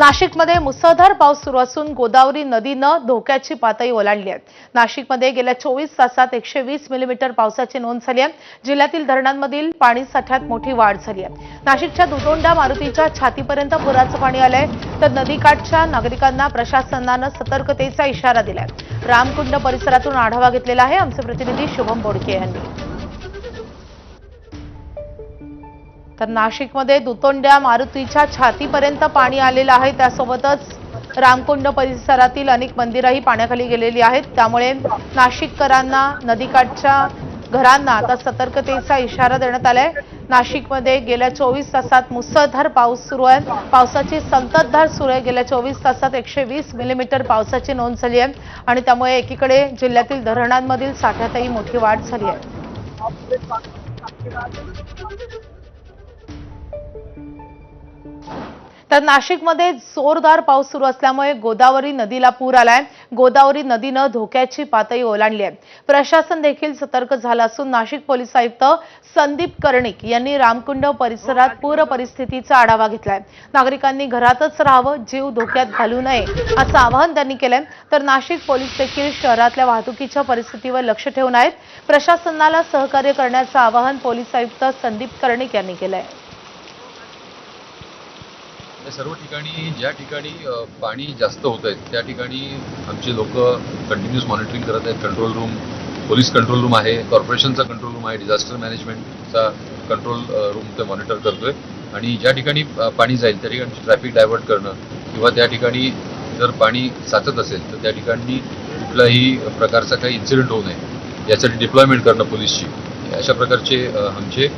नाशिकमध्ये मुसळधार पाऊस सुरू असून गोदावरी नदीनं धोक्याची पातळी ओलांडली आहे। नाशिकमध्ये गेल्या 24 तासात 120 मिलीमीटर पावसाची नोंद झाली आहे। जिल्ह्यातील धरणांमधील पाणी साठ्यात मोठी वाढ झाली आहे। नाशिकच्या दुतोंड्या मारुतीच्या छातीपर्यंत पुराचं पाणी आलंय, तर नदीकाठच्या नागरिकांना प्रशासनानं सतर्कतेचा इशारा दिलाय। रामकुंड परिसरातून आढावा घेतलेला आहे आमचे प्रतिनिधी शुभम बोडके यांनी। तर नाशिकमध्ये दुतोंड्या मारुतीच्या छातीपर्यंत पाणी आलेलं आहे। त्यासोबतच रामकुंड परिसरातील अनेक मंदिरंही पाण्याखाली गेलेली आहेत। त्यामुळे नाशिककरांना नदीकाठच्या घरांना आता सतर्कतेचा इशारा देण्यात आलाय। नाशिकमध्ये गेल्या 24 तासात मुसळधार पाऊस सुरू आहे। पावसाची संततधार सुरू आहे। गेल्या 24 तासात 120 मिलीमीटर पावसाची नोंद झाली आहे आणि त्यामुळे एकीकडे जिल्ह्यातील धरणांमधील साठ्यातही मोठी वाढ झाली आहे। तर नाशिकमध्ये जोरदार पाऊस सुरू असल्यामुळे गोदावरी नदीला पूर आलाय। गोदावरी नदीनं धोक्याची पातळी ओलांडली आहे। प्रशासन देखील सतर्क झालं असून नाशिक पोलीस आयुक्त संदीप कर्णिक यांनी रामकुंड परिसरात पूर परिस्थितीचा आढावा घेतलाय। नागरिकांनी घरातच राहावं, जीव धोक्यात घालू नये असं आवाहन त्यांनी केलंय। तर नाशिक पोलीस देखील शहरातल्या वाहतुकीच्या परिस्थितीवर लक्ष ठेवून आहेत। प्रशासनाला सहकार्य करण्याचं आवाहन पोलीस आयुक्त संदीप कर्णिक यांनी केलंय। सर्व ठिकाणी ज्या ठिकाणी पाणी जास्त होत आहे त्या ठिकाणी आमचे लोक कंटिन्यूस मॉनिटरिंग करत आहेत। Control room, police control room आहे, कॉर्पोरेशनचा कंट्रोल रूम आहे, डिझास्टर मॅनेजमेंटचा कंट्रोल रूम ते मॉनिटर करतोय आणि ज्या ठिकाणी पाणी जाईल त्या ठिकाणी ट्रॅफिक डायव्हर्ट करणं किंवा त्या ठिकाणी जर पाणी साचत असेल तर त्या ठिकाणी कुठलाही प्रकारचा काही इन्सिडेंट होऊ नये यासाठी डिप्लॉयमेंट करणं पोलीसची, अशा प्रकारचे आमचे